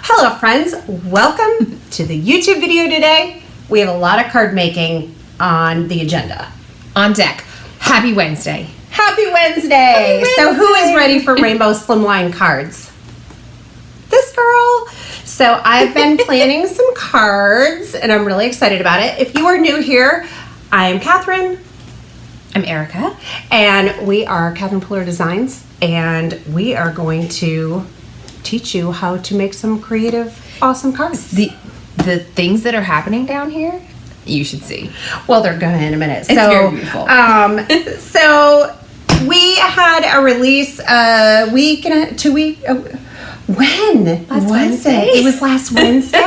Hello friends, welcome to the YouTube video today. We have a lot of card making on the agenda. On deck. Happy Wednesday. Happy Wednesday! So who is ready for Rainbow Slimline cards? This girl. So I've been planning some cards and I'm really excited about it. If you are new here, I am Catherine. I'm Erica. And we are Catherine Puller Designs and we are going to teach you how to make some creative, awesome cards. The things that are happening down here, you should see. Well, they're going in a minute. It's very beautiful. So we had a release a week and 2 weeks. When? Last Wednesday. It was last Wednesday.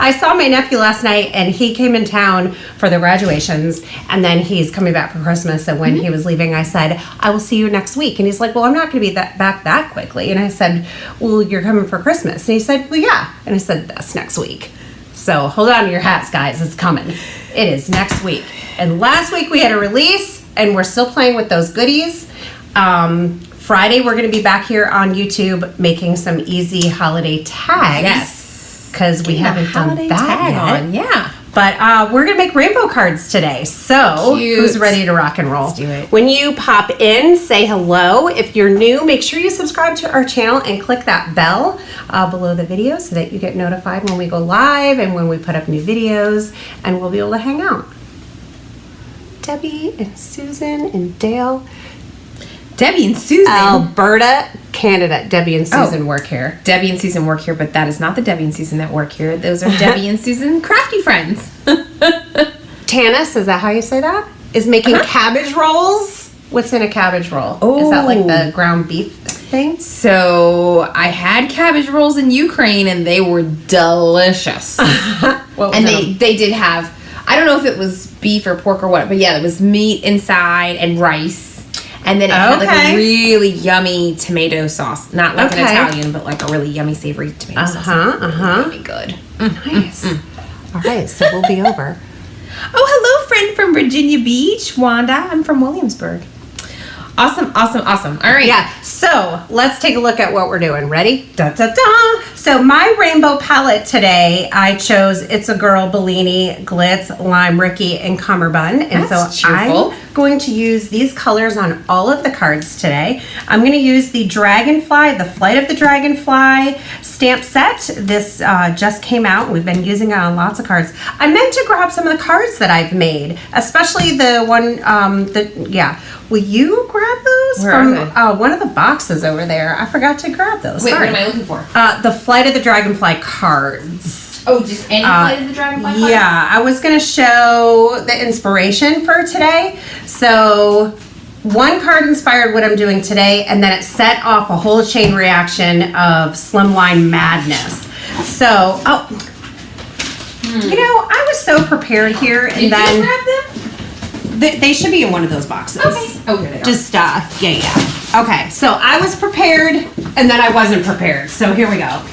I saw my nephew last night and he came in town for the graduations and then he's coming back for Christmas, and when he was leaving I said, I will see you next week, and he's like, well, I'm not going to be back that quickly, and I said, well, you're coming for Christmas, and he said, well, yeah, and I said, that's next week, so hold on to your hats, guys, it's coming. It is next week. And last week we had a release and we're still playing with those goodies. Friday, we're going to be back here on YouTube making some easy holiday tags. Yes. Because we haven't done that yet. On. Yeah. But we're going to make rainbow cards today. So, Cute. Who's ready to rock and roll? Let's do it. When you pop in, say hello. If you're new, make sure you subscribe to our channel and click that bell below the video so that you get notified when we go live and when we put up new videos, and we'll be able to hang out. Debbie and Susan and Dale. Debbie and Susan. Alberta, Canada. Debbie and Susan work here. Debbie and Susan work here, but that is not the Debbie and Susan that work here. Those are Debbie and Susan crafty friends. Tanis, is that how you say that? Is making cabbage rolls. What's in a cabbage roll? Oh. Is that like the ground beef thing? So I had cabbage rolls in Ukraine and they were delicious. And they did have, I don't know if it was beef or pork or what, but yeah, it was meat inside and rice. And then it had like a really yummy tomato sauce. Not like an Italian, but like a really yummy savory tomato sauce. Really good. Nice. All right, so we'll be over. Oh, hello, friend from Virginia Beach, Wanda. I'm from Williamsburg. Awesome. All right. Yeah, so let's take a look at what we're doing. Ready? Da, da, da. So my rainbow palette today, I chose It's a Girl, Bellini, Glitz, Lime, Rickey, and Cummerbund. And That's so cheerful. I'm going to use these colors on all of the cards today. I'm going to use the Dragonfly, the Flight of the Dragonfly stamp set. This just came out. We've been using it on lots of cards. I meant to grab some of the cards that I've made, especially the one, Will you grab those from one of the boxes over there? I forgot to grab those. Wait, Sorry. what am I looking for? The Flight of the Dragonfly cards. Oh, just any Flight of the Dragonfly cards? Yeah, I was going to show the inspiration for today. So one card inspired what I'm doing today, and then it set off a whole chain reaction of Slimline madness. So, you know, I was so prepared here, and Did then you grab them? They should be in one of those boxes. Okay. Oh, here they are. Just, yeah. Okay, so I was prepared, and then I wasn't prepared. So here we go.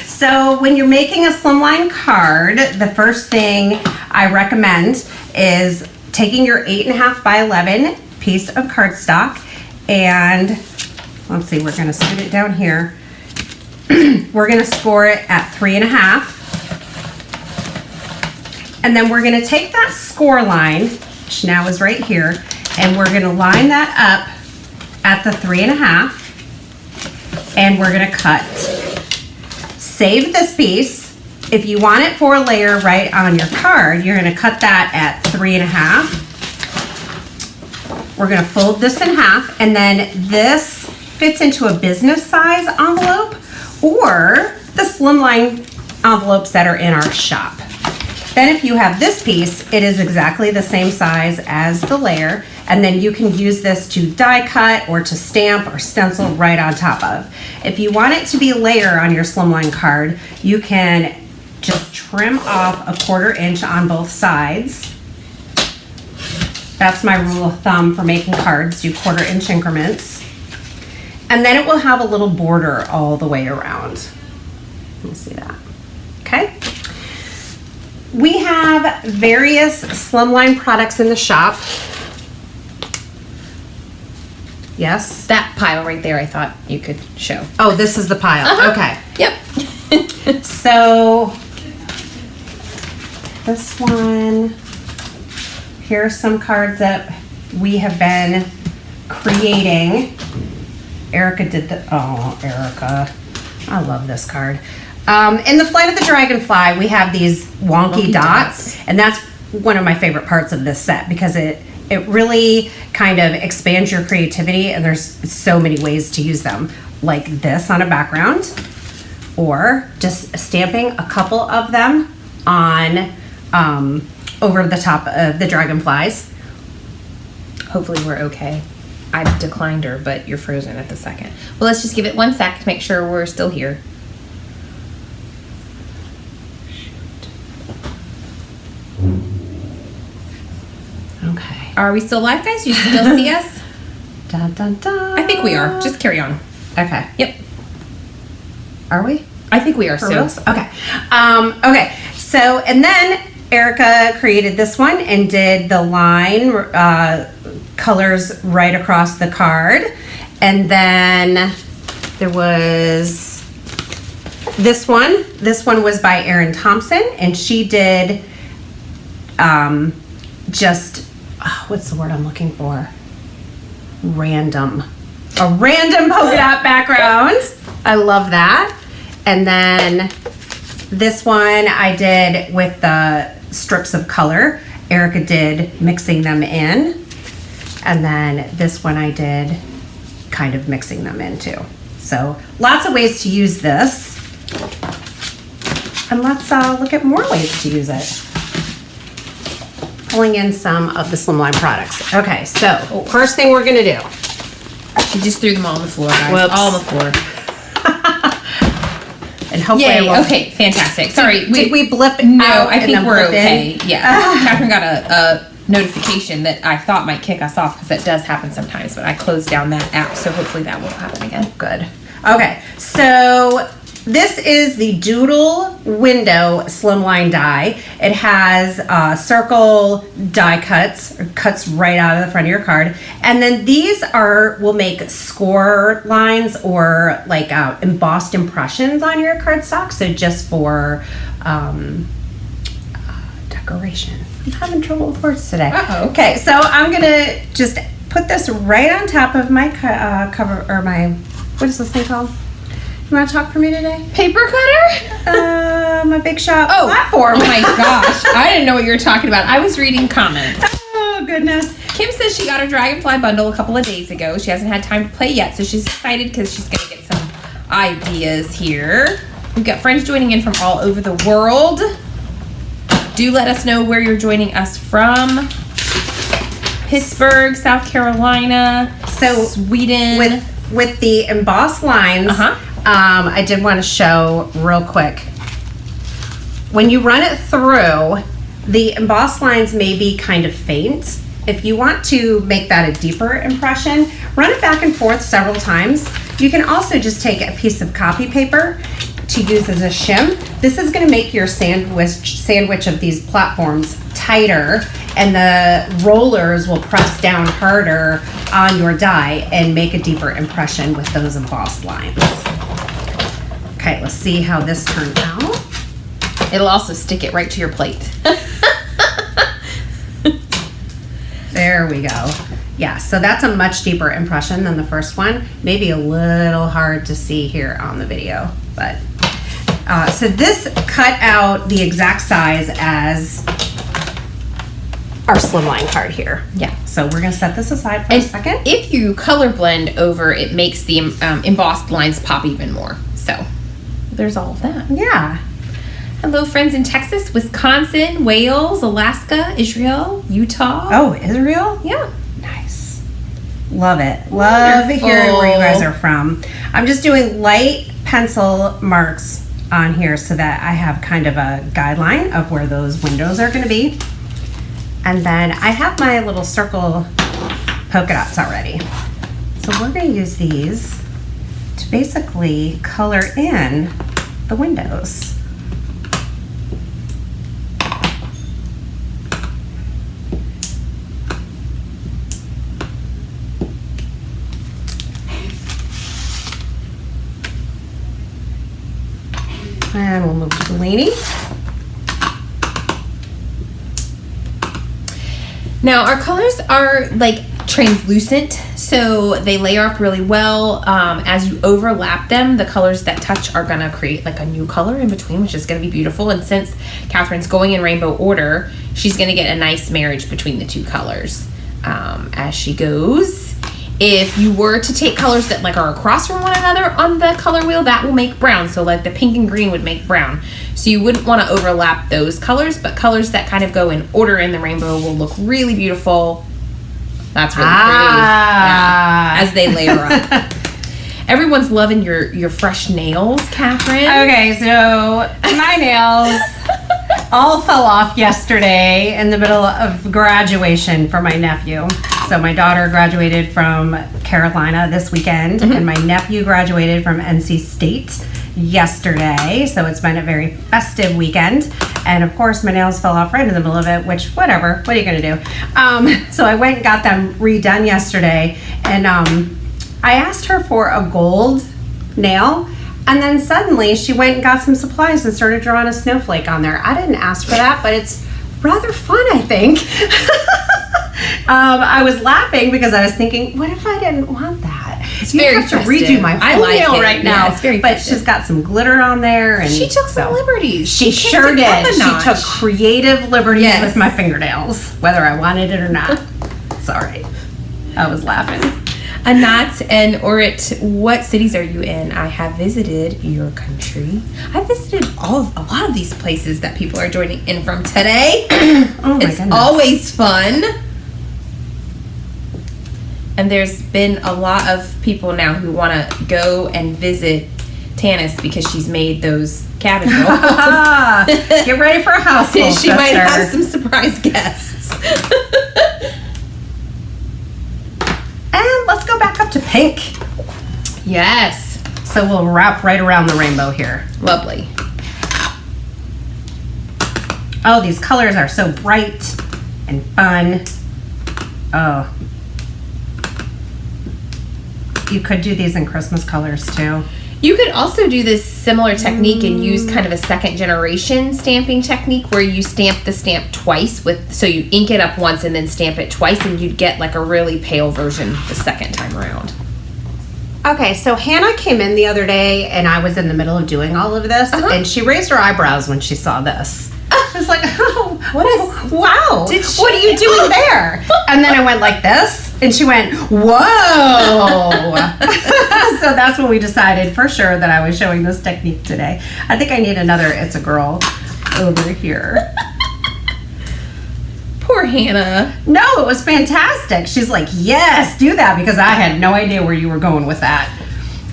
So when you're making a slimline card, the first thing I recommend is taking your 8.5 by 11 piece of cardstock, and let's see, we're gonna scoot it down here. We're gonna score it at 3.5. And then we're going to take that score line, which now is right here, and we're going to line that up at the 3.5, and we're going to cut. Save this piece. If you want it for a layer right on your card, you're going to cut that at 3.5. We're going to fold this in half, and then this fits into a business size envelope or the slimline envelopes that are in our shop. Then if you have this piece, it is exactly the same size as the layer, and then you can use this to die cut or to stamp or stencil right on top of. If you want it to be a layer on your slimline card, you can just trim off a 1/4 inch on both sides. That's my rule of thumb for making cards, do 1/4 inch increments. And then it will have a little border all the way around. Let me see that. Okay. We have various slimline products in the shop. Yes? That pile right there, I thought you could show. Oh, this is the pile. Okay. Yep. So this one, here are some cards that we have been creating. Erica did Erica. I love this card. In the Flight of the Dragonfly, we have these wonky dots, and that's one of my favorite parts of this set because it really kind of expands your creativity, and there's so many ways to use them, like this on a background, or just stamping a couple of them on over the top of the dragonflies. Hopefully we're okay. I declined her, but you're frozen at the second. Well, let's just give it 1 sec to make sure we're still here. Okay. Are we still live, guys? You still see us? Dun, dun, dun. I think we are. Just carry on. Okay. Yep. Are we? I think we are. For reals? Okay. Okay. So, and then Erica created this one and did the line colors right across the card. And then there was this one. This one was by Erin Thompson, and she did just, what's the word I'm looking for? A random polka dot background. I love that. And then this one I did with the strips of color. Erica did mixing them in. And then this one I did kind of mixing them in too. So lots of ways to use this. And let's look at more ways to use it. Pulling in some of the Slimline products. Okay, so first thing we're gonna do. You just threw them all on the floor, guys. Whoops. All on the floor. And hopefully Yay, okay, fantastic. Sorry. Did we blip out? No, I think and we're blip okay. in? Yeah. Catherine got a notification that I thought might kick us off because that does happen sometimes, but I closed down that app, so hopefully that won't happen again. Good. Okay, so this is the Doodle window Slimline die. It has circle die cuts right out of the front of your card. And then these will make score lines or like embossed impressions on your cardstock. So just for decoration. I'm having trouble with words today. Uh-oh. Okay, so I'm gonna just put this right on top of my cover, or my, what is this thing called? You want to talk for me today? Paper cutter? My Big Shop Oh, platform. Oh my gosh. I didn't know what you were talking about. I was reading comments. Oh, goodness. Kim says she got a Dragonfly Bundle a couple of days ago. She hasn't had time to play yet, so she's excited because she's going to get some ideas here. We've got friends joining in from all over the world. Do let us know where you're joining us from. Pittsburgh, South Carolina, So Sweden. with the embossed lines, I did want to show real quick. When you run it through, the embossed lines may be kind of faint. If you want to make that a deeper impression, run it back and forth several times. You can also just take a piece of copy paper to use as a shim. This is going to make your sandwich of these platforms tighter, and the rollers will press down harder on your die and make a deeper impression with those embossed lines. Okay, let's see how this turned out. It'll also stick it right to your plate. There we go. Yeah, so that's a much deeper impression than the first one. Maybe a little hard to see here on the video, but so this cut out the exact size as our Slimline card here. Yeah. So we're gonna set this aside for a second. If you color blend over, it makes the embossed lines pop even more. So there's all of that. Yeah. Hello, friends in Texas, Wisconsin, Wales, Alaska, Israel, Utah. Oh, Israel? Yeah. Nice. Love it. Love hearing where you guys are from. I'm just doing light pencil marks on here so that I have kind of a guideline of where those windows are going to be. And then I have my little circle polka dots already. So we're going to use these to basically color in the windows. And we'll move to Bellini. Now our colors are like translucent, so they layer up really well. As you overlap them, the colors that touch are gonna create like a new color in between, which is gonna be beautiful. And since Catherine's going in rainbow order, she's gonna get a nice marriage between the two colors as she goes. If you were to take colors that like are across from one another on the color wheel, that will make brown. So like the pink and green would make brown. So you wouldn't want to overlap those colors, but colors that kind of go in order in the rainbow will look really beautiful. That's really pretty. Yeah, as they layer up. Everyone's loving your fresh nails, Catherine. Okay, so my nails all fell off yesterday in the middle of graduation for my nephew. So my daughter graduated from Carolina this weekend, and my nephew graduated from NC State yesterday. So it's been a very festive weekend. And of course, my nails fell off right in the middle of it, which, whatever, what are you going to do? So I went and got them redone yesterday. And I asked her for a gold nail. And then suddenly she went and got some supplies and started drawing a snowflake on there. I didn't ask for that, but it's rather fun, I think. I was laughing because I was thinking, what if I didn't want that? It's very have to redo my whole nail right now. Yeah, it's very but she's got some glitter on there. And she took some liberties. She sure did. She took creative liberties with my fingernails, whether I wanted it or not. Sorry. I was laughing. Anat and Orit, what cities are you in? I have visited your country. I visited a lot of these places that people are joining in from today. Oh my it's goodness. always fun. And there's been a lot of people now who want to go and visit Tanis because she's made those cabbage rolls. Get ready for a house full, She might have some surprise guests. And let's go back up to pink. Yes. So we'll wrap right around the rainbow here. Lovely. Oh, these colors are so bright and fun. Oh. You could do these in Christmas colors too. You could also do this similar technique and use kind of a second generation stamping technique where you stamp the stamp twice so you ink it up once and then stamp it twice, and you'd get like a really pale version the second time around. Okay, so Hannah came in the other day and I was in the middle of doing all of this, and she raised her eyebrows when she saw this. I was like, oh, wow, what are you doing there? And then I went like this, and she went, whoa. So that's when we decided for sure that I was showing this technique today. I think I need another It's a Girl over here. Poor Hannah. No, it was fantastic. She's like, yes, do that, because I had no idea where you were going with that.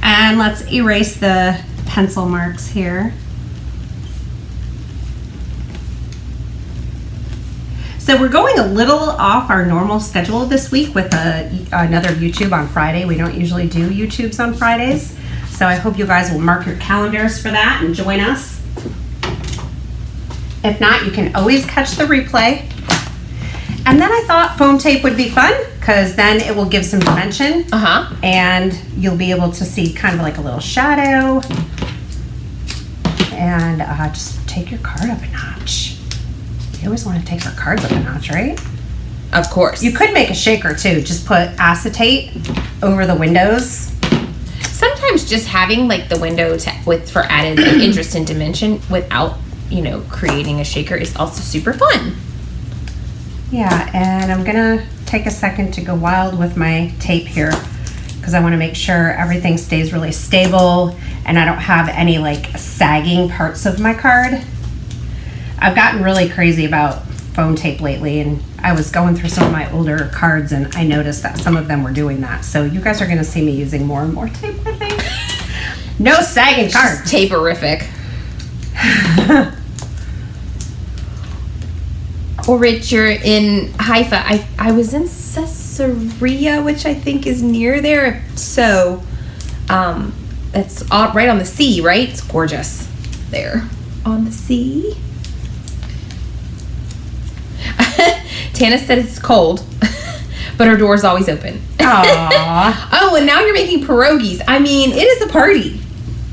And let's erase the pencil marks here. So we're going a little off our normal schedule this week with another YouTube on Friday. We don't usually do YouTubes on Fridays. So I hope you guys will mark your calendars for that and join us. If not, you can always catch the replay. And then I thought foam tape would be fun because then it will give some dimension. And you'll be able to see kind of like a little shadow. And just take your card up a notch. You always want to take our cards up a notch, right? Of course. You could make a shaker too. Just put acetate over the windows. Sometimes just having like the window for added like, interest and dimension without, creating a shaker is also super fun. Yeah, and I'm gonna take a second to go wild with my tape here because I want to make sure everything stays really stable and I don't have any like sagging parts of my card. I've gotten really crazy about foam tape lately, and I was going through some of my older cards and I noticed that some of them were doing that. So you guys are going to see me using more and more tape, I think. No sagging cards. Tape-erific. Or Rich, you're in Haifa. I was in Caesarea, which I think is near there. So, it's right on the sea, right? It's gorgeous there on the sea. Tana said it's cold, but her door's always open. Aww. Oh, and now you're making pierogies. I mean, it is a party.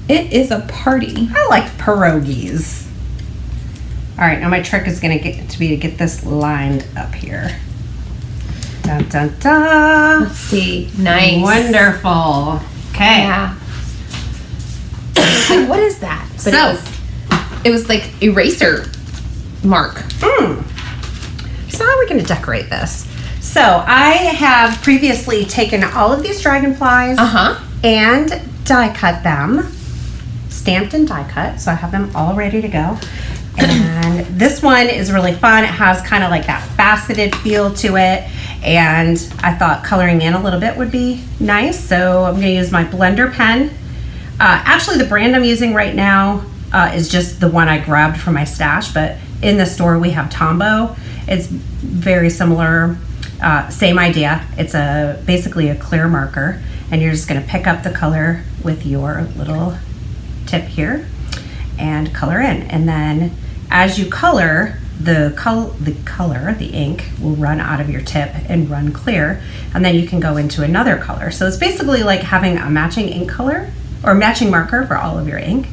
It is a party. I like pierogies. All right, now my trick is going to get this lined up here. Dun, dun, dun. Let's see. Nice. Wonderful. Okay. Yeah. Like, what is that? But it was like eraser mark. So how are we going to decorate this? So I have previously taken all of these dragonflies and die cut them, stamped and die cut. So I have them all ready to go. And this one is really fun. It has kind of like that faceted feel to it. And I thought coloring in a little bit would be nice. So I'm going to use my blender pen. Actually, the brand I'm using right now is just the one I grabbed from my stash. But in the store, we have Tombow. It's very similar, same idea. It's basically a clear marker. And you're just going to pick up the color with your little tip here and color in. And then as you color, the ink will run out of your tip and run clear, and then you can go into another color. So it's basically like having a matching ink color or matching marker for all of your ink.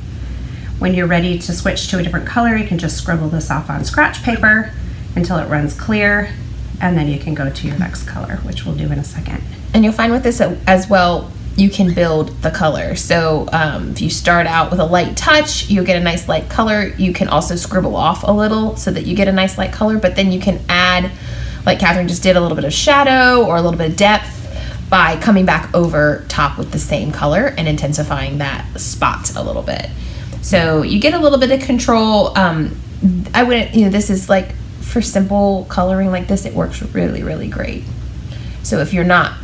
When you're ready to switch to a different color, you can just scribble this off on scratch paper until it runs clear, and then you can go to your next color, which we'll do in a second. And you'll find with this as well, you can build the color. So if you start out with a light touch, you'll get a nice light color. You can also scribble off a little so that you get a nice light color, but then you can add, like Catherine just did, a little bit of shadow or a little bit of depth by coming back over top with the same color and intensifying that spot a little bit. So you get a little bit of control. I wouldn't, this is like for simple coloring like this, it works really, really great. So if you're not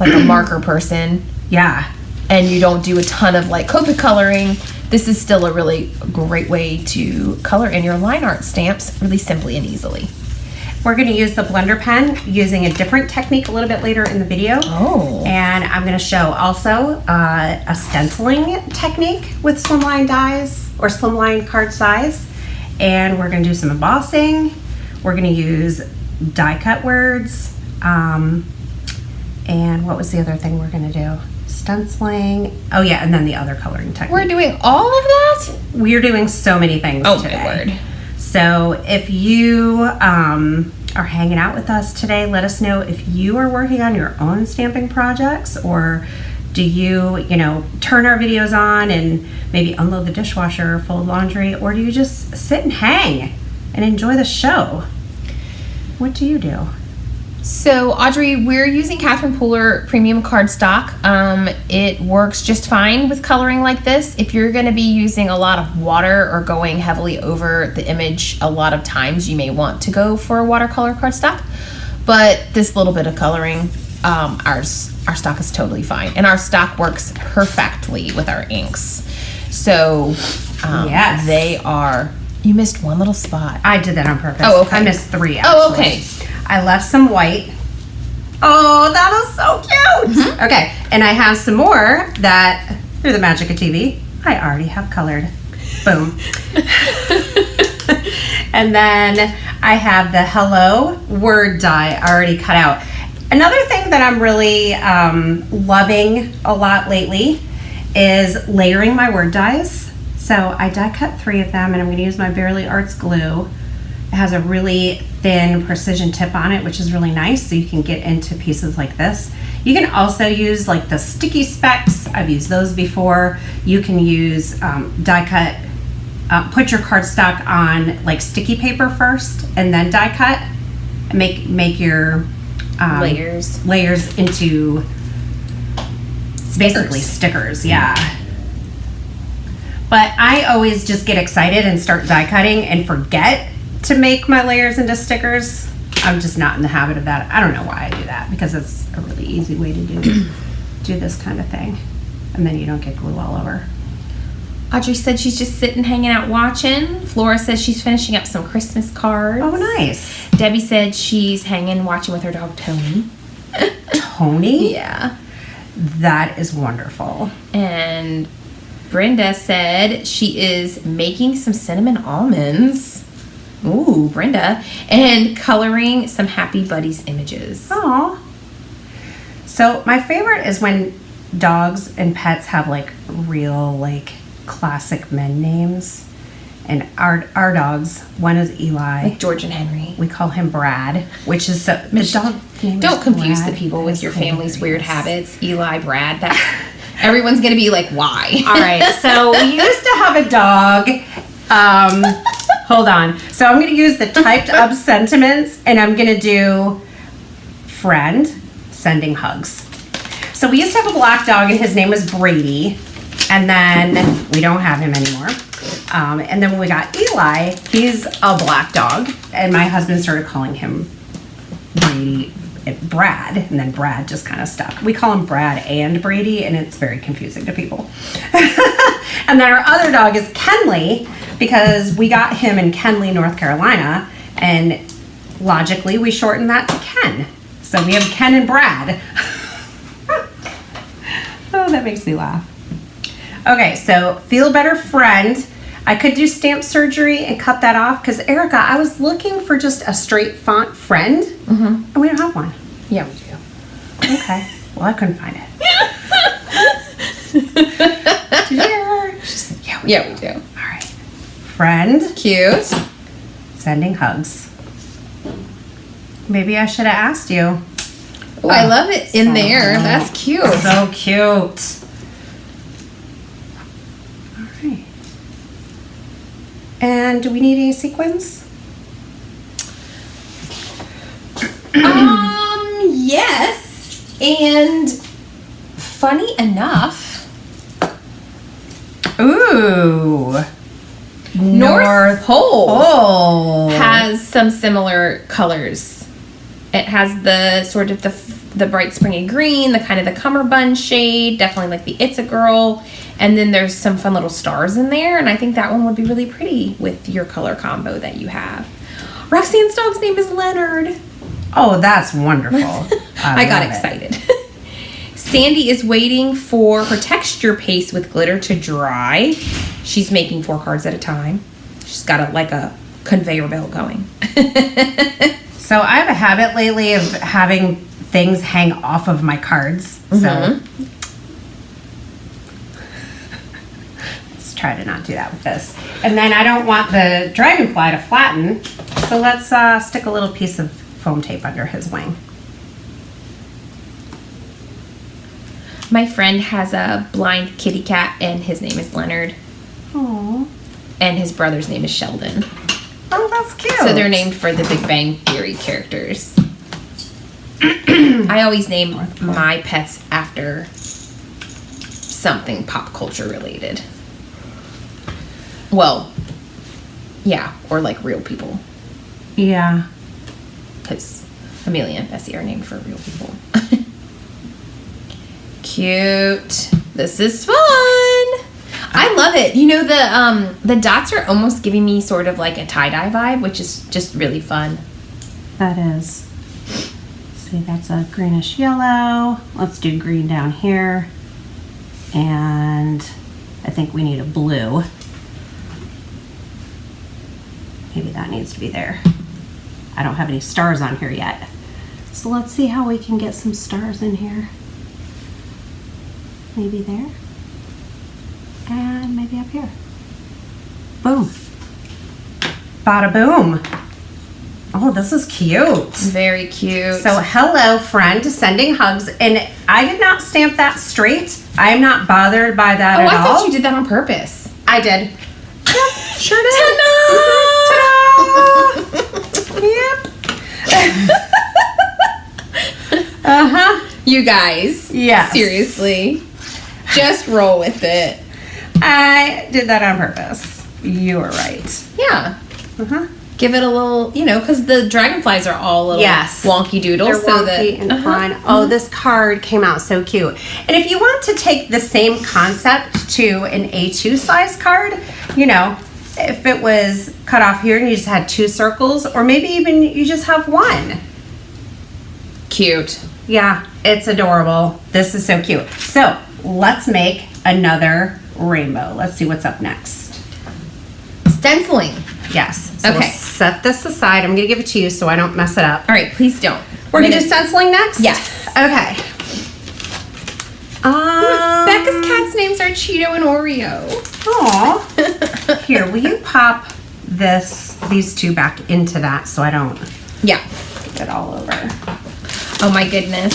like a marker person, and you don't do a ton of like Copic coloring, this is still a really great way to color in your line art stamps really simply and easily. We're going to use the blender pen using a different technique a little bit later in the video. And I'm going to show also a stenciling technique with Slimline dies or Slimline card size. And we're going to do some embossing. We're going to use die cut words. And what was the other thing we're going to do? Stenciling. Oh yeah, and then the other coloring technique. We're doing all of that? We're doing so many things today. My word. So if you are hanging out with us today, let us know if you are working on your own stamping projects, or do you, turn our videos on and maybe unload the dishwasher or fold laundry, or do you just sit and hang and enjoy the show? What do you do? So Audrey, we're using Catherine Pooler premium cardstock. It works just fine with coloring like this. If you're going to be using a lot of water or going heavily over the image, a lot of times you may want to go for a watercolor cardstock. But this little bit of coloring, our stock is totally fine, and our stock works perfectly with our inks. So yes, they are. You missed one little spot. I did that on purpose. Oh, okay. I missed 3. Actually. Oh, okay. I left some white. Oh, that was so cute. Okay, and I have some more that, through the magic of TV, I already have colored. Boom. And then I have the hello word die already cut out. Another thing that I'm really loving a lot lately is layering my word dies. So I die cut 3 of them, and I'm going to use my Barely Arts glue. It has a really thin precision tip on it, which is really nice, so you can get into pieces like this. You can also use like the sticky specks. I've used those before. You can use die cut, put your cardstock on like sticky paper first and then die cut, and make your layers into basically stickers. Yeah. But I always just get excited and start die cutting and forget to make my layers into stickers. I'm just not in the habit of that. I don't know why I do that, because it's a really easy way to do this kind of thing, and then you don't get glue all over. Audrey said she's just sitting, hanging out, watching. Flora says she's finishing up some Christmas cards. Oh, nice. Debbie said she's hanging, watching with her dog Tony. Tony? Yeah. That is wonderful. And Brenda said she is making some cinnamon almonds. Ooh, Brenda. And coloring some Happy Buddies images. Aw. So my favorite is when dogs and pets have like real like classic men names. And our dogs, one is Eli. Like George and Henry. We call him Brad, which is so... The dog name Don't is confuse Brad. the people with your family's weird habits. Eli, Brad, that's... Everyone's going to be like, why? All right, so we used to have a dog. Hold on. So I'm going to use the typed up sentiments, and I'm going to do friend, sending hugs. So we used to have a black dog, and his name was Brady. And then we don't have him anymore. And then when we got Eli, he's a black dog. And my husband started calling him Brady and Brad. And then Brad just kind of stuck. We call him Brad and Brady, and it's very confusing to people. And then our other dog is Kenley, because we got him in Kenley, North Carolina. And logically, we shortened that to Ken. So we have Ken and Brad. Oh, that makes me laugh. Okay, so feel better friend. I could do stamp surgery and cut that off because Erica, I was looking for just a straight font friend, and we don't have one. Yeah, we do. Okay, well I couldn't find it. Did you hear her? Yeah, we do. All right, friend, Cute. sending hugs. Maybe I should have asked you. Oh, I love it in there. That's cute. So cute. And do we need any sequins? Yes. And funny enough, ooh, North Pole has has some similar colors. It has the sort of the bright springy green, the kind of the Cummerbund shade, definitely like the It's a Girl. And then there's some fun little stars in there, and I think that one would be really pretty with your color combo that you have. Roxanne's dog's name is Leonard. Oh, that's wonderful. I got love it. excited. Sandy is waiting for her texture paste with glitter to dry. She's making 4 cards at a time. She's got a conveyor belt going. So I have a habit lately of having things hang off of my cards. So let's try to not do that with this. And then I don't want the dragonfly to flatten. So let's stick a little piece of foam tape under his wing. My friend has a blind kitty cat, and his name is Leonard. Aww. And his brother's name is Sheldon. Oh, that's cute. So they're named for the Big Bang Theory characters. I always name my pets after something pop culture related. Well, yeah, or like real people. Yeah. Because Amelia and Bessie are named for real people. Cute. This is fun. I love it. You know, the dots are almost giving me sort of like a tie-dye vibe, which is just really fun. That is. See, that's a greenish yellow. Let's do green down here. And I think we need a blue. Maybe that needs to be there. I don't have any stars on here yet. So let's see how we can get some stars in here. Maybe there. And maybe up here. Boom. Bada boom. Oh, this is cute. Very cute. So hello, friend, sending hugs. And I did not stamp that straight. I am not bothered by that at all. I thought you did that on purpose. I did. Yep, sure did. Ta-da! Yep. Uh-huh. You guys. Yes. Seriously. Just roll with it. I did that on purpose. You were right. Yeah. Uh-huh. Give it a little, because the dragonflies are all little wonky doodles. They're wonky and fun. Oh, this card came out so cute. And if you want to take the same concept to an A2 size card, if it was cut off here and you just had 2 circles, or maybe even you just have 1. Cute. Yeah, it's adorable. This is so cute. So let's make another rainbow. Let's see what's up next. Stenciling. Yes. So Okay. we'll set this aside. I'm going to give it to you so I don't mess it up. All right, please don't. We're going to do stenciling next? Yes. Okay. Mine's are Cheeto and Oreo. Aw. Here, will you pop these two back into that so I don't Yeah. get it all over? Oh my goodness.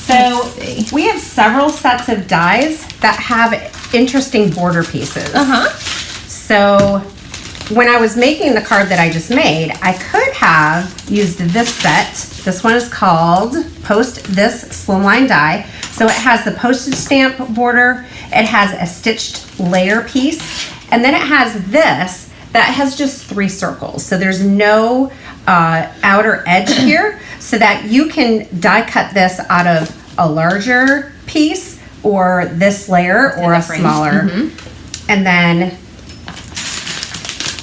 So we have several sets of dies that have interesting border pieces. So when I was making the card that I just made, I could have used this set. This one is called Post This Slimline Die. So it has the postage stamp border, it has a stitched layer piece, and then it has this that has just 3 circles. So there's no outer edge here, so that you can die cut this out of a larger piece or this layer or a smaller. And then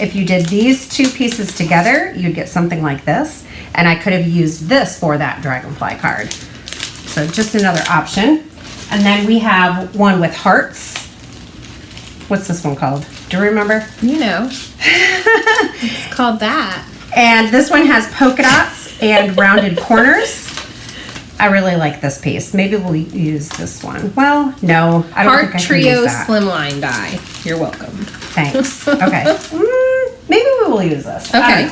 if you did these 2 pieces together, you'd get something like this. And I could have used this for that Dragonfly card. So just another option. And then we have one with hearts. What's this one called? Do you remember? You know. It's called that. And this one has polka dots and rounded corners. I really like this piece. Maybe we'll use this one. Well, no, I don't think I can Trio use that. Slimline Die. You're welcome. Thanks. Okay. Maybe we will use this. Okay.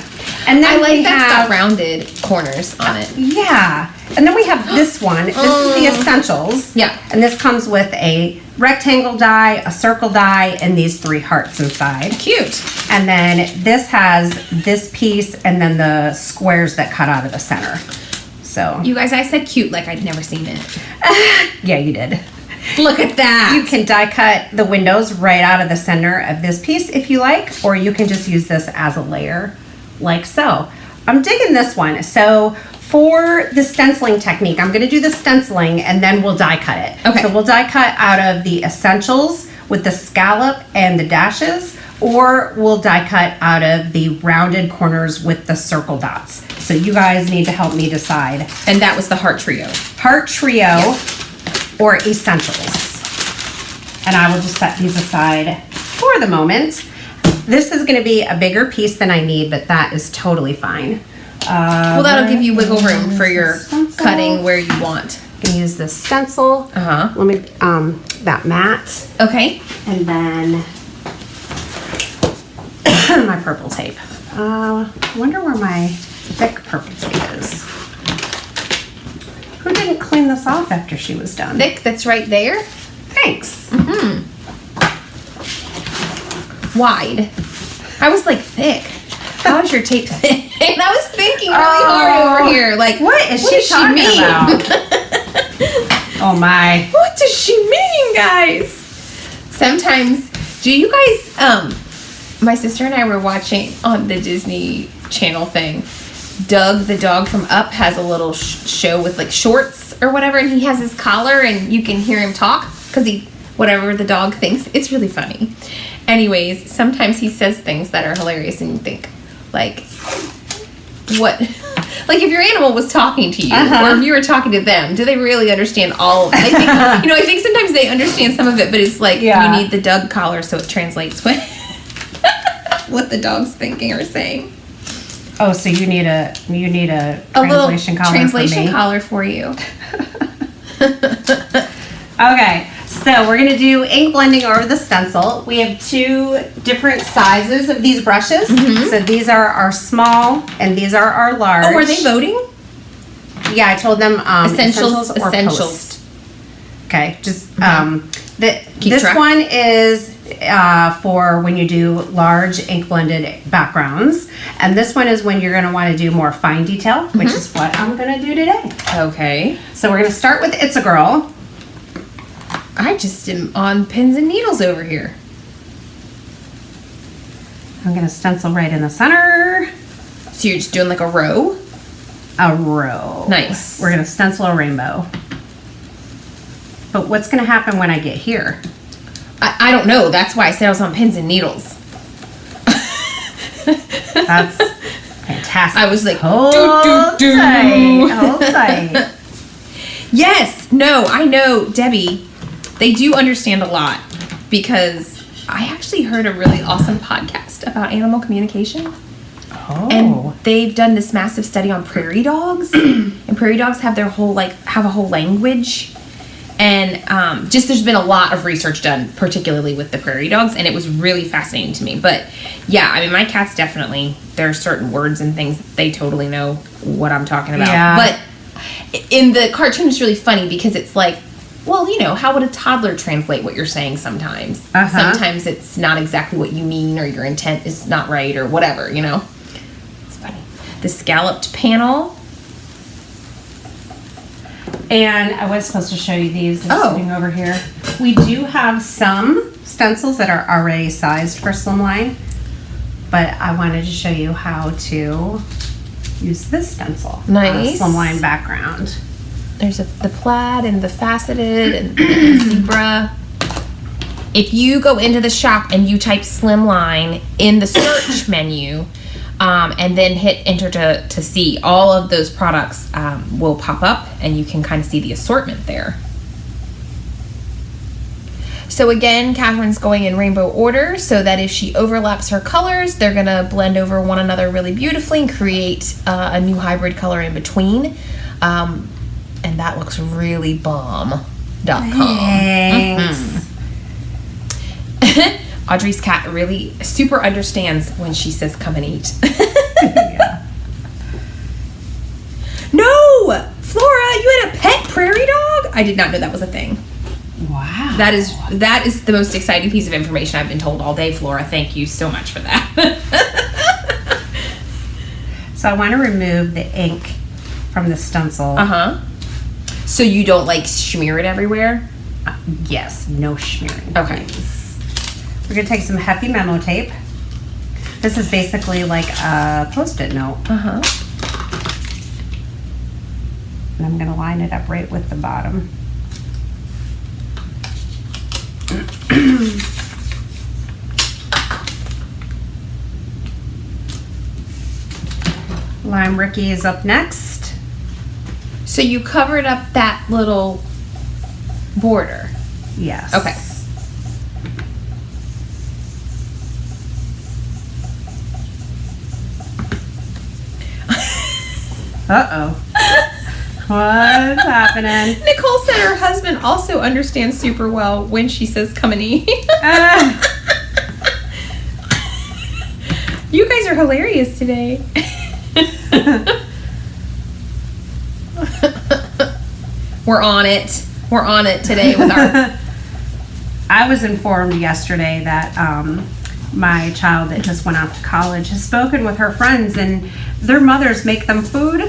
And then I like we that it's have got rounded corners on it. Yeah. And then we have this one. This is the Essentials. Yeah. And this comes with a rectangle die, a circle die, and these 3 hearts inside. Cute. And then this has this piece and then the squares that cut out of the center. So You guys, I said cute like I'd never seen it. yeah, you did. Look at that. You can die cut the windows right out of the center of this piece if you like, or you can just use this as a layer like so. I'm digging this one. So for the stenciling technique, I'm going to do the stenciling and then we'll die cut it. Okay. So we'll die cut out of the Essentials with the scallop and the dashes, or we'll die cut out of the rounded corners with the circle dots. So you guys need to help me decide. And that was the Heart Trio. Heart Trio or Essentials. And I will just set these aside for the moment. This is going to be a bigger piece than I need, but that is totally fine. Well, that'll give you wiggle room for your cutting where you want. I'm going to use this stencil. Let me, that mat. Okay. And then my purple tape. I wonder where my thick purple tape is. Who didn't clean this off after she was done? Thick, that's right there. Thanks. Wide. I was like, thick. How is your tape thick? And I was thinking really hard over here. Like, what is she talking about? Oh my. What does she mean, guys? Sometimes, do you guys, my sister and I were watching on the Disney Channel thing. Doug, the dog from Up, has a little show with like shorts or whatever, and he has his collar and you can hear him talk because whatever the dog thinks. It's really funny. Anyways, sometimes he says things that are hilarious and you think, like, what? Like if your animal was talking to you or if you were talking to them, do they really understand all of it? I think, I think sometimes they understand some of it, but it's like you need the Doug collar so it translates what what the dog's thinking or saying. Oh, so you need a translation collar translation for me? Collar for you. Okay, so we're gonna do ink blending over the stencil. We have 2 different sizes of these brushes. So these are our small and these are our large. Oh, are they voting? Yeah, I told them essentials or essentials. Post. Okay, just this track. one is for when you do large ink blended backgrounds, and this one is when you're going to want to do more fine detail, which is what I'm going to do today. Okay. So we're going to start with It's a Girl. I just am on pins and needles over here. I'm going to stencil right in the center. So you're just doing like a row? A row. Nice. We're going to stencil a rainbow. But what's going to happen when I get here? I don't know. That's why I said I was on pins and needles. That's fantastic. I was like, hold tight. Hold tight. Yes. No, I know, Debbie. They do understand a lot because I actually heard a really awesome podcast about animal communication. Oh. And they've done this massive study on prairie dogs. And prairie dogs have their whole, have a whole language. And just there's been a lot of research done, particularly with the prairie dogs, and it was really fascinating to me. But yeah, I mean, my cats definitely, there are certain words and things they totally know what I'm talking about. Yeah. But in the cartoon, it's really funny because it's like, well, you know, how would a toddler translate what you're saying sometimes? Sometimes it's not exactly what you mean, or your intent is not right, or whatever, you know? It's funny. The scalloped panel. And I was supposed to show you these. They're sitting over here. We do have some stencils that are already sized for Slimline, but I wanted to show you how to use this stencil. Nice. Slimline background. There's the plaid and the faceted and the zebra. If you go into the shop and you type Slimline in the search menu, and then hit enter to see, all of those products will pop up, and you can kind of see the assortment there. So again, Catherine's going in rainbow order so that if she overlaps her colors, they're going to blend over one another really beautifully and create a new hybrid color in between. And that looks really bomb.com. Thanks. Audrey's cat really super understands when she says come and eat. Yeah. No! Flora, you had a pet prairie dog? I did not know that was a thing. Wow. That is the most exciting piece of information I've been told all day, Flora. Thank you so much for that. So I want to remove the ink from the stencil. So you don't like smear it everywhere? Yes, no smearing. Okay. Please. We're going to take some Hefty memo tape. This is basically like a Post-it note. And I'm going to line it up right with the bottom. Lime Rickey is up next. So you covered up that little border. Yes. Okay. Uh-oh. What's happening? Nicole said her husband also understands super well when she says come and eat. You guys are hilarious today. We're on it. We're on it today with our... I was informed yesterday that my child that just went off to college has spoken with her friends, and their mothers make them food.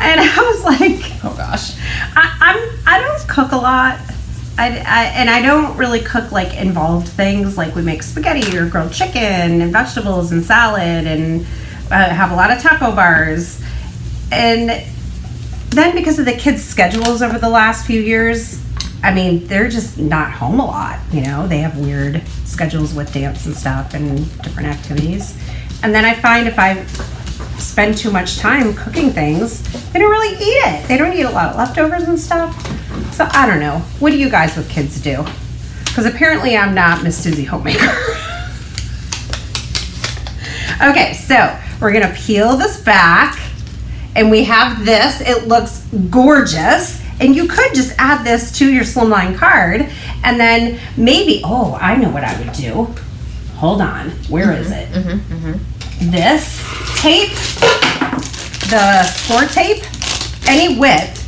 And I was like, oh gosh. I don't cook a lot. I don't really cook like involved things, like we make spaghetti or grilled chicken and vegetables and salad, and have a lot of taco bars. And then because of the kids' schedules over the last few years, I mean, they're just not home a lot, you know. They have weird schedules with dance and stuff and different activities. And then I find if I spend too much time cooking things, they don't really eat it. They don't eat a lot of leftovers and stuff. So I don't know. What do you guys with kids do? Because apparently I'm not Miss Susie Homemaker. Okay, so we're gonna peel this back, and we have this. It looks gorgeous. And you could just add this to your Slimline card, and then maybe, oh, I know what I would do. Hold on, where is it? This tape, the score tape, any width,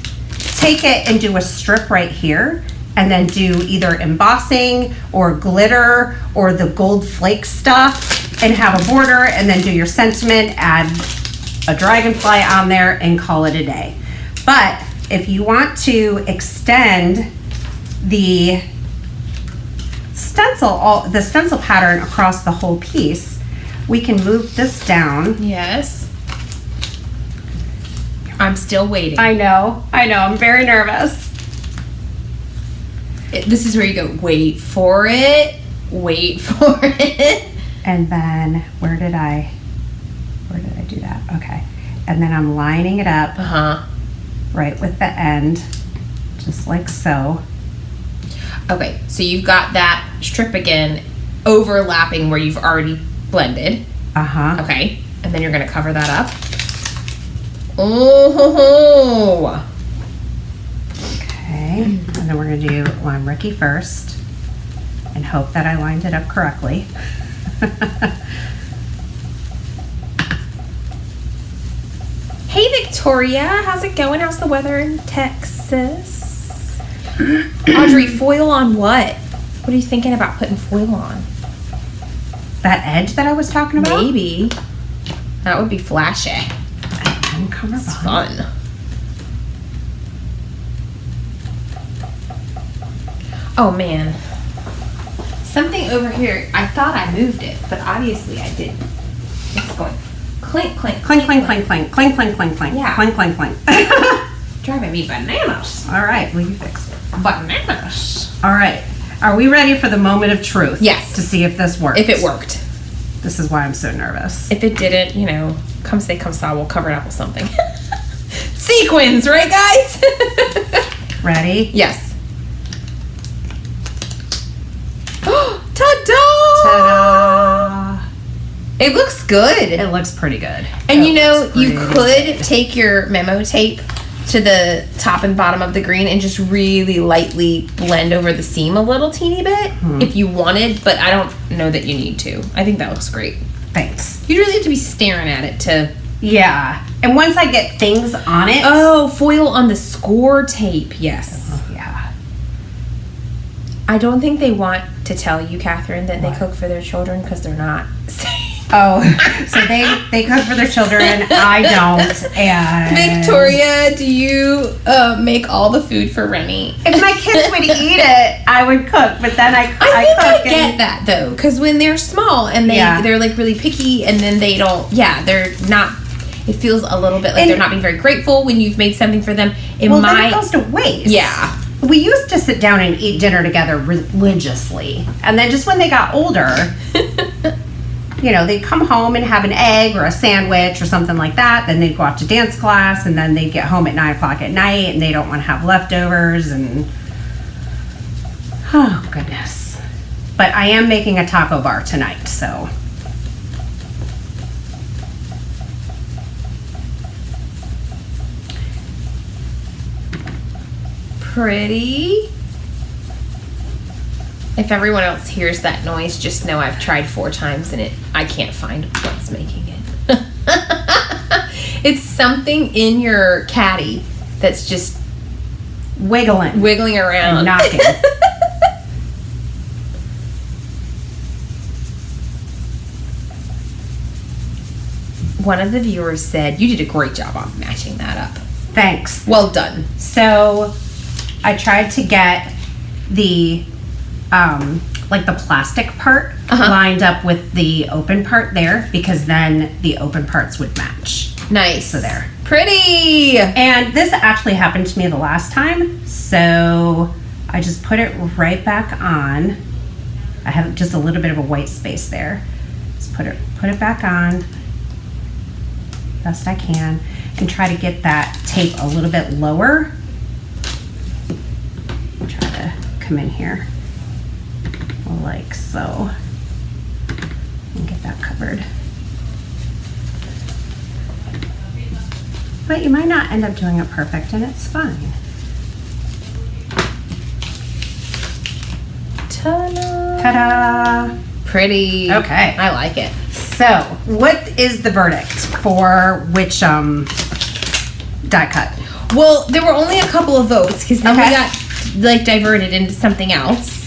take it and do a strip right here, and then do either embossing or glitter or the gold flake stuff, and have a border, and then do your sentiment, add a dragonfly on there, and call it a day. But if you want to extend the stencil pattern across the whole piece, we can move this down. Yes. I'm still waiting. I know, I'm very nervous. This is where you go, wait for it. And then, where did I do that? Okay. And then I'm lining it up. Right with the end, just like so. Okay, so you've got that strip again overlapping where you've already blended. Okay, and then you're gonna cover that up. Oh. Okay. Okay, and then we're gonna do Lime Rickey first and hope that I lined it up correctly. Hey Victoria, how's it going? How's the weather in Texas? Audrey, foil on what? What are you thinking about putting foil on? That edge that I was talking about? Maybe. That would be flashy. And Cummerbund. It's fun. Oh man. Something over here, I thought I moved it, but obviously I didn't. It's going clink, clink, Clink, clink, clink, clink, clink, clink, clink, clink, Yeah. clink, clink, clink. Driving me bananas. All right, well, you fixed it. Bananas. All right, are we ready for the moment of truth? Yes. To see if this works. If it worked. This is why I'm so nervous. If it didn't, you know, come say, come saw, we'll cover it up with something. Sequins, right guys? Ready? Yes. Ta-da! Ta-da! It looks good. It looks pretty good. And It you know, looks you pretty could take your memo tape to the top and bottom of the green and just really lightly blend over the seam a little teeny bit if you wanted, but I don't know that you need to. I think that looks great. Thanks. You really have to be staring at it to... Yeah, and once I get things on it. Oh, foil on the score tape, yes. Oh, yeah. I don't think they want to tell you, Catherine, that they cook for their children because they're not. Oh, so they cook for their children. I don't. And Victoria, do you make all the food for Rennie? if my kids would eat it, I would cook. But then I think I cook get that though, because when they're small and they're like really picky, and then they don't. Yeah, they're not. It feels a little bit like they're not being very grateful when you've made something for them. then it goes to waste. Yeah. We used to sit down and eat dinner together religiously, and then just when they got older. You know, they'd come home and have an egg or a sandwich or something like that. Then they'd go off to dance class, and then they'd get home at 9 o'clock at night, and they don't want to have leftovers. And oh goodness! But I am making a taco bar tonight, so Pretty. If everyone else hears that noise, just know I've tried 4 times and I can't find what's making it. It's something in your caddy that's just wiggling around. and knocking. One of the viewers said, you did a great job on matching that up. Thanks. Well done. So I tried to get the like the plastic part lined up with the open part there, because then the open parts would match. Nice. So there. Pretty. And this actually happened to me the last time, so I just put it right back on. I have just a little bit of a white space there. Just put it back on best I can, and try to get that tape a little bit lower. Try to come in here like so and get that covered. But you might not end up doing it perfect, and it's fine. Ta-da. Ta-da! Pretty. Okay. I like it. So, what is the verdict for which die cut? Well, there were only a couple of votes because then Okay. we got like diverted into something else.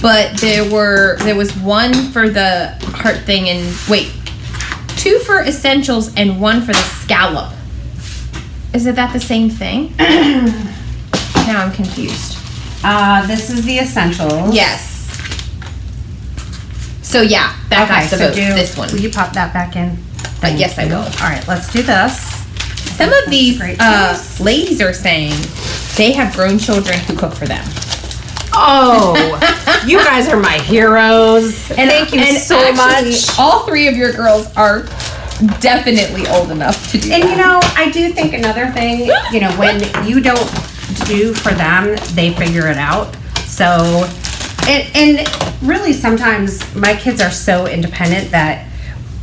But there was one for the heart thing and 2 for essentials and 1 for the scallop. Isn't that the same thing? Now I'm confused. This is the essentials. Yes. So yeah, that got the vote. This one. Will you pop that back in? Yes, I will. All right, let's do this. Some of these great choice. ladies are saying they have grown children who cook for them. Oh, you guys are my heroes. And thank you so actually, much. All 3 of your girls are definitely old enough to do And that. you know, I do think another thing, you know, when you don't do for them, they figure it out. So, and really sometimes my kids are so independent that,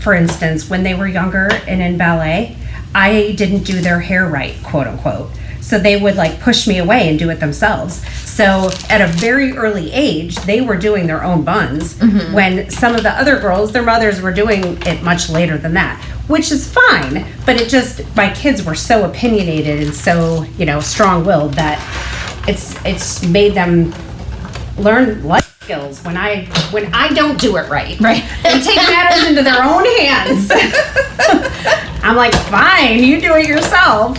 for instance, when they were younger and in ballet, I didn't do their hair right, quote unquote. So they would like push me away and do it themselves. So at a very early age, they were doing their own buns when some of the other girls, their mothers were doing it much later than that, which is fine. But it just, my kids were so opinionated and so, you know, strong-willed that it's made them learn life skills when I don't do it right. Right. They take matters into their own hands. I'm like, fine, you do it yourself.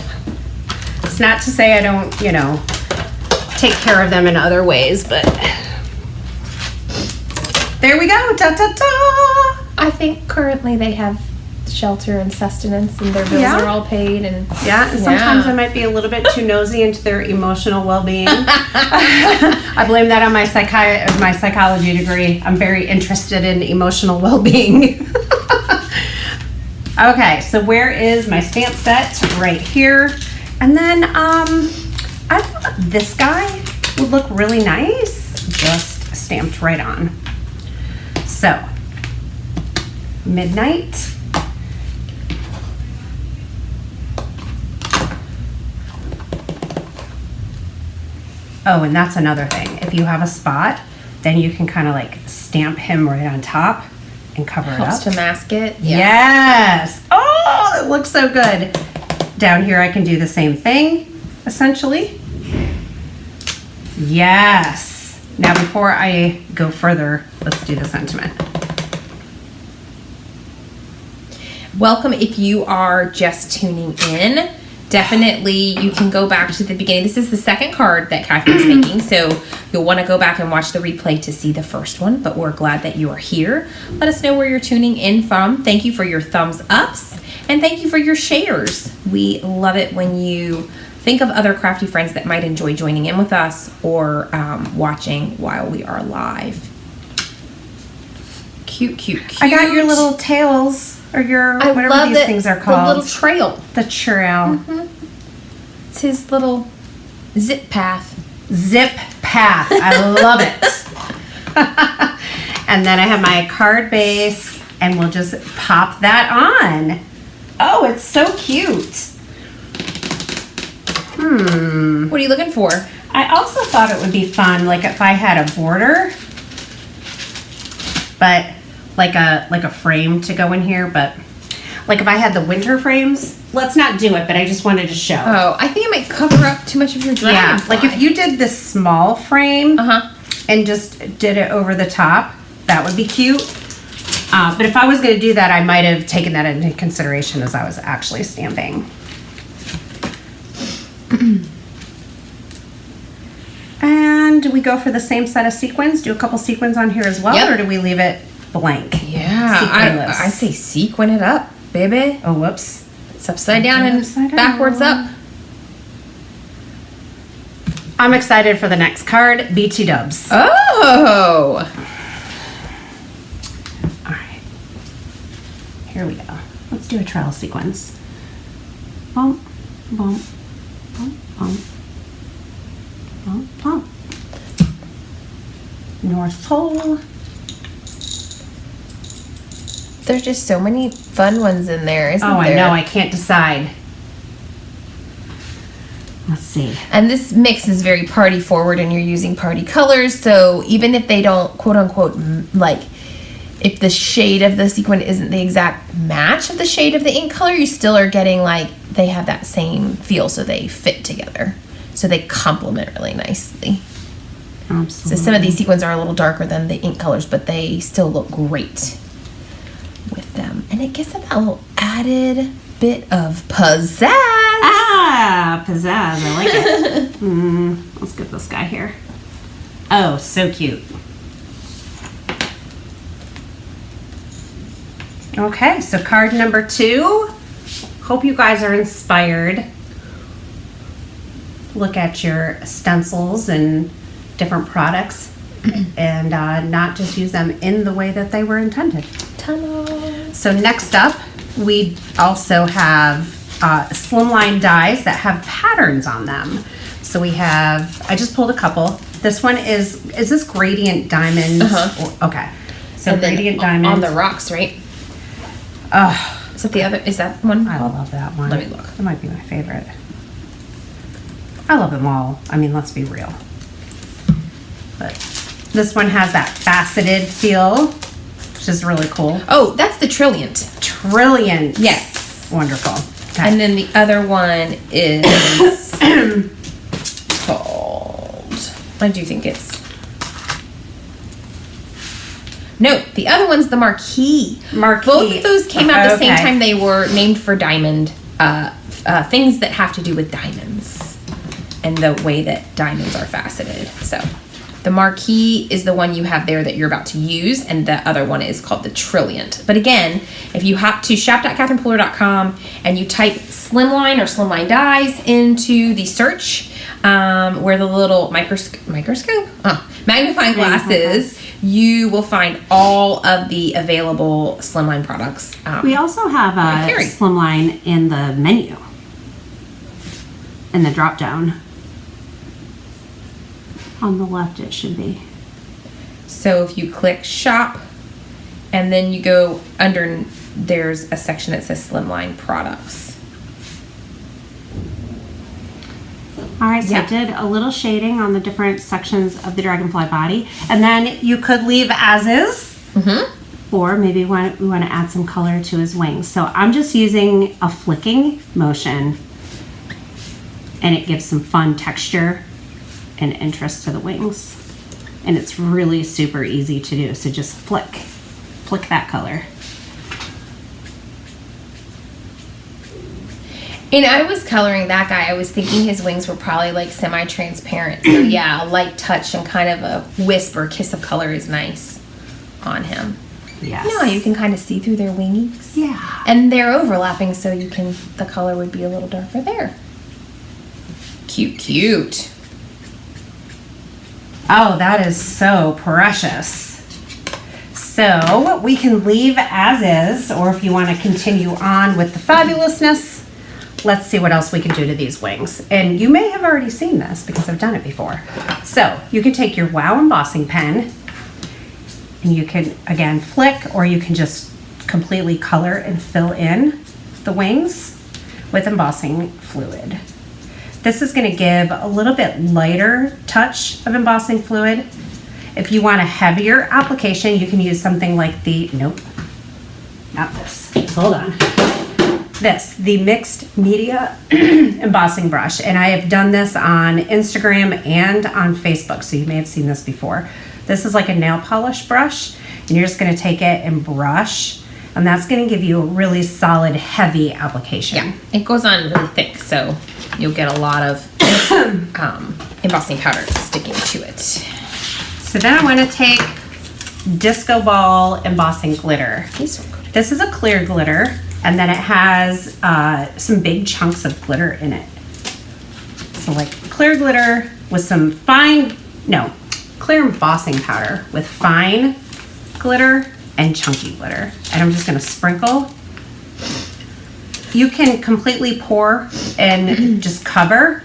It's not to say I don't, you know, take care of them in other ways, but there we go. Da, da, da. I think currently they have shelter and sustenance and their bills are all paid. And sometimes I might be a little bit too nosy into their emotional well-being. I blame that on my psychology degree. I'm very interested in emotional well-being. Okay, so where is my stamp set? Right here. And then I thought this guy would look really nice, just stamped right on. So, Midnight. Oh, and that's another thing. If you have a spot, then you can kind of like stamp him right on top and cover it up. Helps to mask it. Yeah. Yes. Oh, it looks so good. Down here I can do the same thing, essentially. Yes. Now before I go further, let's do the sentiment. Welcome if you are just tuning in. Definitely you can go back to the beginning. This is the second card that Catherine's making, so you'll want to go back and watch the replay to see the first one, but we're glad that you are here. Let us know where you're tuning in from. Thank you for your thumbs ups, and thank you for your shares. We love it when you think of other crafty friends that might enjoy joining in with us or watching while we are live. Cute, cute, cute. I got your little tails. Or your, whatever these things are called. The little trail. The trail. Mm-hmm. It's his little zip path. Zip path. I love it. And then I have my card base, and we'll just pop that on. Oh, it's so cute. What are you looking for? I also thought it would be fun, like if I had a border, but like a frame to go in here, but like if I had the winter frames, let's not do it, but I just wanted to show. Oh, I think it might cover up too much of your dragonfly. Yeah, like if you did this small frame and just did it over the top, that would be cute. But if I was going to do that, I might have taken that into consideration as I was actually stamping. And do we go for the same set of sequins? Do a couple sequins on here as well, or do we leave it blank? Yeah, I say sequin it up, baby. Oh, whoops. It's upside down and backwards up. I'm excited for the next card, BT Dubs. Oh! All right. Here we go. Let's do a trail sequence. Bump, bump, bump, bump. Bump, bump. North Pole. There's just so many fun ones in there, isn't there? Oh, I know. I can't decide. Let's see. And this mix is very party forward, and you're using party colors. So even if they don't, quote unquote, like, if the shade of the sequin isn't the exact match of the shade of the ink color, you still are getting, like, they have that same feel, so they fit together. So they complement really nicely. Absolutely. So some of these sequins are a little darker than the ink colors, but they still look great with them. And it gives them that little added bit of pizzazz. Ah, pizzazz. I like it. Let's get this guy here. Oh, so cute. Okay, so card number 2. Hope you guys are inspired. Look at your stencils and different products and not just use them in the way that they were intended. Ta-da. So next up, we also have Slimline dies that have patterns on them. So we have, I just pulled a couple. This one is this gradient diamond? Okay. So and gradient diamond. On the rocks, right? Oh, is that the other, is that one? I love that one. Let me look. That might be my favorite. I love them all. I mean, let's be real. But this one has that faceted feel, which is really cool. Oh, that's the Trilliant. Trilliant. Yes. Wonderful. Okay. And then the other one is called, I do think it's, no, the other one's the Marquise. Marquise. Both of those came out the same Okay. time. They were named for diamond, things that have to do with diamonds and the way that diamonds are faceted. So the Marquise is the one you have there that you're about to use, and the other one is called the Trilliant. But again, if you hop to shop.catherinepuller.com and you type Slimline or Slimline Dies into the search, where the little magnifying glass is, you will find all of the available Slimline products. We also have a Slimline in the menu, in the drop down. On the left it should be. So if you click shop and then you go under, there's a section that says Slimline products. All right, so I did a little shading on the different sections of the Dragonfly body, and then you could leave as is, or maybe we want to add some color to his wings. So I'm just using a flicking motion, and it gives some fun texture and interest to the wings, and it's really super easy to do. So just flick that color. And I was coloring that guy, I was thinking his wings were probably like semi-transparent. So yeah, a light touch and kind of a wisp or kiss of color is nice on him. Yes. No, you can kind of see through their wingies. Yeah. And they're overlapping, so you can, the color would be a little darker there. Cute, cute. Oh, that is so precious. So we can leave as is, or if you want to continue on with the fabulousness, let's see what else we can do to these wings. And you may have already seen this because I've done it before. So you can take your Wow embossing pen and you can, again, flick, or you can just completely color and fill in the wings with embossing fluid. This is going to give a little bit lighter touch of embossing fluid. If you want a heavier application, you can use something like the, nope, not this, hold on. The mixed media embossing brush. And I have done this on Instagram and on Facebook, so you may have seen this before. This is like a nail polish brush, and you're just going to take it and brush, and that's going to give you a really solid, heavy application. Yeah, it goes on really thick, so you'll get a lot of embossing powder sticking to it. So then I want to take Disco Ball embossing glitter. This is a clear glitter, and then it has some big chunks of glitter in it. So like clear glitter with some clear embossing powder with fine glitter and chunky glitter. And I'm just gonna sprinkle. You can completely pour and just cover.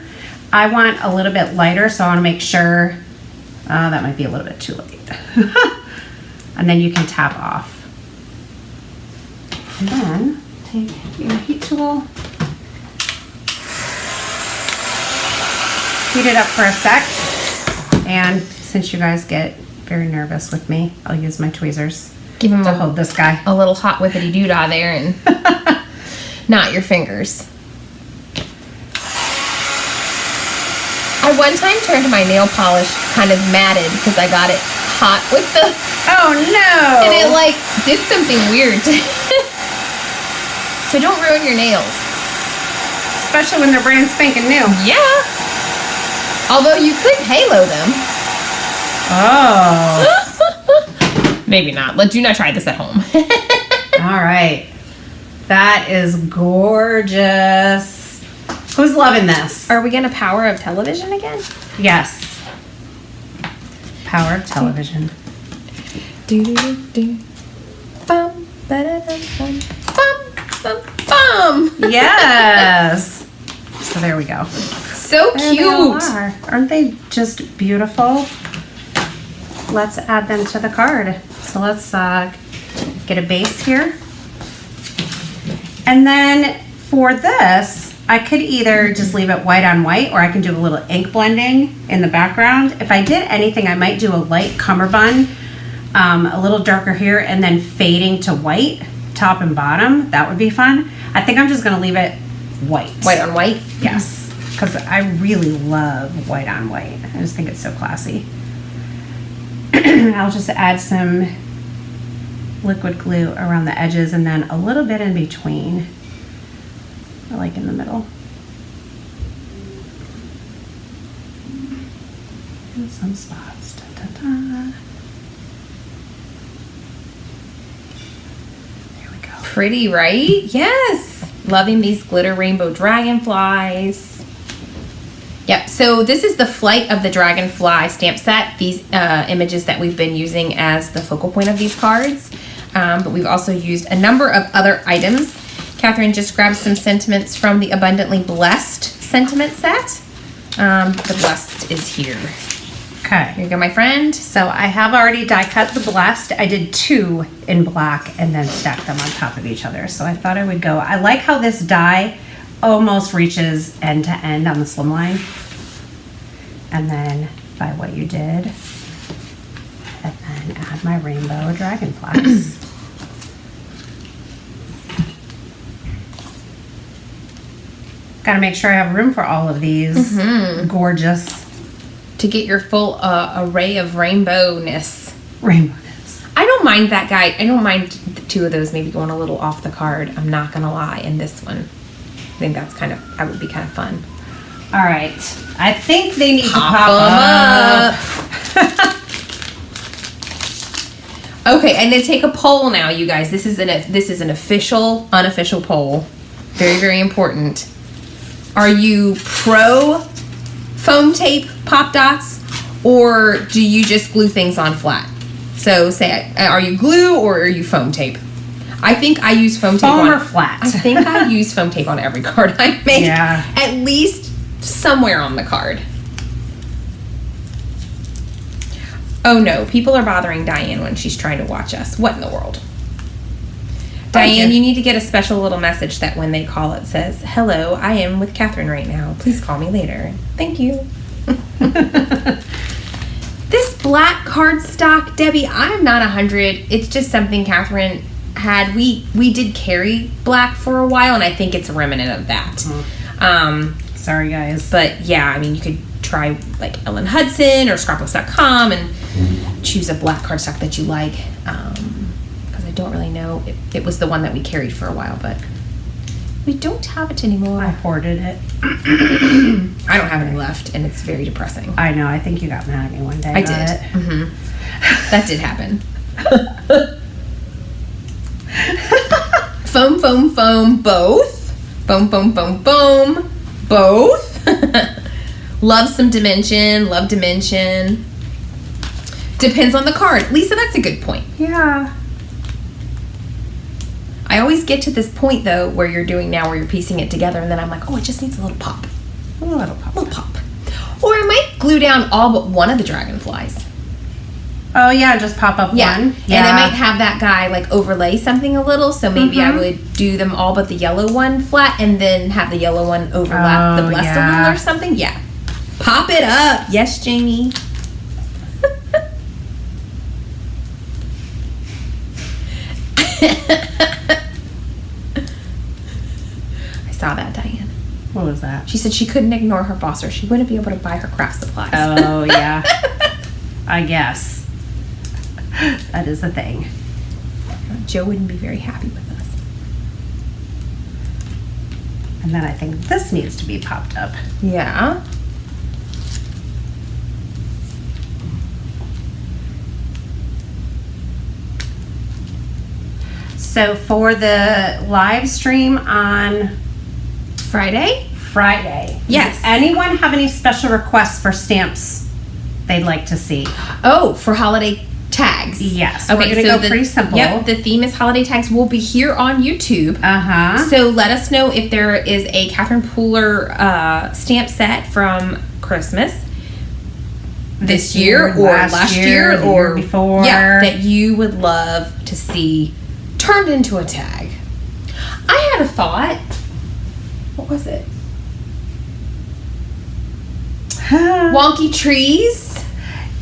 I want a little bit lighter, so I wanna make sure, that might be a little bit too late. And then you can tap off. And then take your heat tool, heat it up for a sec, and since you guys get very nervous with me, I'll use my tweezers Give him to hold this guy. A little hot whippity doodah there, and not your fingers. I one time turned my nail polish kind of matted because I got it hot with the. Oh no! And it like did something weird. So don't ruin your nails. Especially when they're brand spanking new. Yeah. Although you could halo them. Oh. Maybe not. Do not try this at home. All right. That is gorgeous. Who's loving this? Are we gonna power of television again? Yes. Power of television. Do. Bum, ba-da-dum, bum, bum, bum. Yes. So there we go. So There they all cute. are. Aren't they just beautiful? Let's add them to the card. So let's get a base here. And then for this, I could either just leave it white on white, or I can do a little ink blending in the background. If I did anything, I might do a light cummerbund, a little darker here, and then fading to white, top and bottom. That would be fun. I think I'm just going to leave it white. White on white? Yes, because I really love white on white. I just think it's so classy. I'll just add some liquid glue around the edges and then a little bit in between, like in the middle. And some spots. Da, da, da. There we go. Pretty, right? Yes. Loving these glitter rainbow dragonflies. Yep, so this is the Flight of the Dragonfly stamp set. These images that we've been using as the focal point of these cards. But we've also used a number of other items. Catherine just grabbed some sentiments from the Abundantly Blessed sentiment set. The Blessed is here. Okay. Here you go, my friend. So I have already die cut the Blessed. I did 2 in black and then stacked them on top of each other. So I thought I would go. I like how this die almost reaches end to end on the Slimline. And then by what you did. And then add my rainbow dragonflies. Gotta make sure I have room for all of these. Gorgeous. To get your full array of rainbowness. Rainbowness. I don't mind that guy. I don't mind the 2 of those maybe going a little off the card. I'm not gonna lie. In this one, I think that would be kind of fun. All right. I think they need Pop to pop up. Okay, I'm gonna take a poll now, you guys. This is an official, unofficial poll. Very, very important. Are you pro foam tape pop dots, or do you just glue things on flat? So say, are you glue or are you foam tape? I think I use foam tape Foam on or flat? I think I use foam tape on every card I make. Yeah. At least somewhere on the card. Oh no, people are bothering Diane when she's trying to watch us. What in the world? Diane, you need to get a special little message that when they call it says, "Hello, I am with Catherine right now. Please call me later. Thank you." This black cardstock, Debbie, I'm not 100. It's just something Catherine had. We did carry black for a while, and I think it's a remnant of that. Sorry, guys. But yeah, I mean, you could try like Ellen Hudson or scrapbooks.com and choose a black cardstock that you like. Because I don't really know. It was the one that we carried for a while, but we don't have it anymore. I hoarded it. I don't have any left, and it's very depressing. I know. I think you got mad at me one day. I did. That did happen. Foam, foam, foam, both. Foam, foam, foam, foam, both. Love some dimension, love dimension. Depends on the card. Lisa, that's a good point. Yeah. I always get to this point, though, where you're piecing it together, and then I'm like, oh, it just needs a little pop. A little pop. A little pop. Or I might glue down all but one of the dragonflies. Oh, yeah, just pop up one. Yeah. And I might have that guy, like, overlay something a little, so maybe I would do them all but the yellow one flat, and then have the yellow one overlap the blessed a little or something. Yeah. Pop it up. Yes, Jamie. I saw that, Diane. What was that? She said she couldn't ignore her boss or she wouldn't be able to buy her craft supplies. Oh, yeah. I guess. That is the thing. Joe wouldn't be very happy with us. And then I think this needs to be popped up. Yeah. So for the live stream on Friday? Yes. Does anyone have any special requests for stamps they'd like to see? Oh, for holiday tags. Yes. Okay, we're going to go pretty simple. Yep, the theme is holiday tags. Will be here on YouTube. So let us know if there is a Catherine Pooler stamp set from Christmas this year or last year or before. Yeah, that you would love to see turned into a tag. I had a thought. What was it? Wonky trees.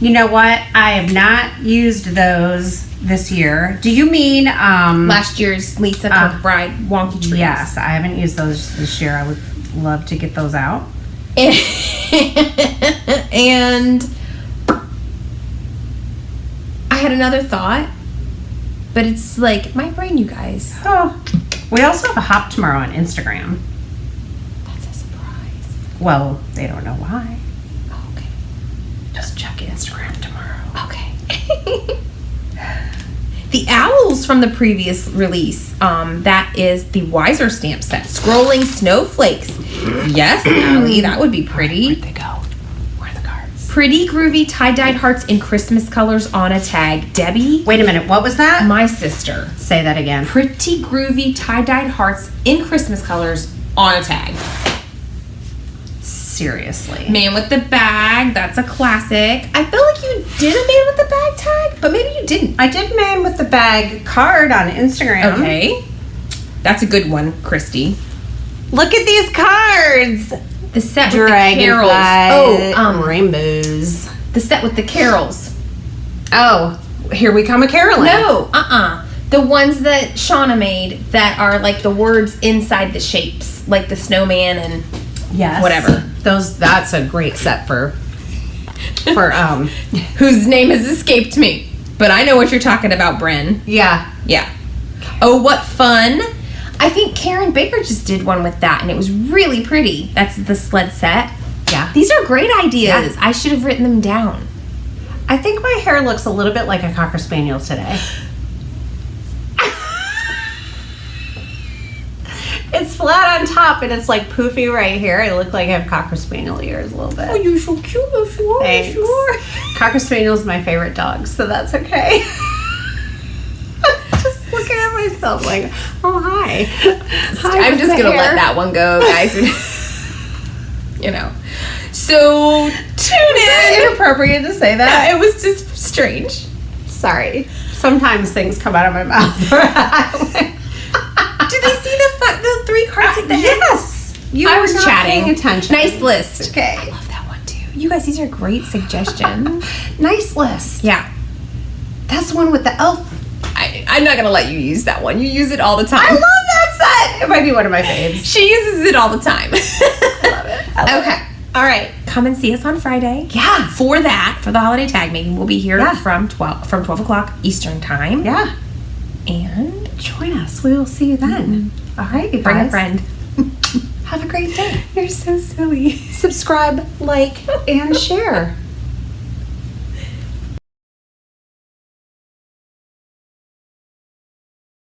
You know what? I have not used those this year. Do you mean Last year's Lisa Kirkbride wonky trees. Yes, I haven't used those this year. I would love to get those out. And I had another thought, but it's like my brain, you guys. Oh, we also have a hop tomorrow on Instagram. That's a surprise. Well, they don't know why. Okay. Just check Instagram tomorrow. Okay. The owls from the previous release, that is the Wiser stamp set. Scrolling snowflakes. Yes, Allie, that would be pretty. Where'd they go? Where are the cards? Pretty groovy tie-dyed hearts in Christmas colors on a tag. Debbie, Wait a minute, what was that? my sister. Say that again. Pretty groovy tie-dyed hearts in Christmas colors on a tag. Seriously. Man with the bag, that's a classic. I feel like you did a man with the bag tag, but maybe you didn't. I did Man with the Bag card on Instagram. Okay. That's a good one, Christy. Look at these cards. The set with the carols. Rainbows. The set with the carols. Oh, here we come a caroling. No, the ones that Shauna made that are like the words inside the shapes, like the snowman and Yes. whatever. That's a great set for whose name has escaped me. But I know what you're talking about, Bren. yeah. Yeah. Oh, what fun. I think Karen Baker just did one with that, and it was really pretty. That's the sled set. Yeah. These are great ideas. Yeah. I should have written them down. I think my hair looks a little bit like a Cocker Spaniel today. It's flat on top and it's like poofy right here. I look like I have Cocker Spaniel ears a little bit. Oh, you're so cute. Yes, you are. Thanks. Yes, you are. Cocker Spaniel is my favorite dog, so that's okay. Just looking at myself like, oh, hi. I'm just going to let that one go, guys. You know. So, tune in. Inappropriate to say that. It was just strange. Sorry. Sometimes things come out of my mouth. Did they see the 3 cards at the end? Yes. I was not chatting. paying attention. Nice list. Okay. I love that one too. You guys, these are great suggestions. Nice list. Yeah. That's the one with the elf. I'm not going to let you use that one. You use it all the time. I love that set. It might be one of my faves. She uses it all the time. I love it. Okay. All right. Come and see us on Friday. Yeah. For the holiday tag meeting. We'll be here Yeah. from 12 o'clock Eastern time. Yeah. And Join us. We will see you then. All right, you bring a guys. friend. Have a great day. You're so silly. Subscribe, like, and share.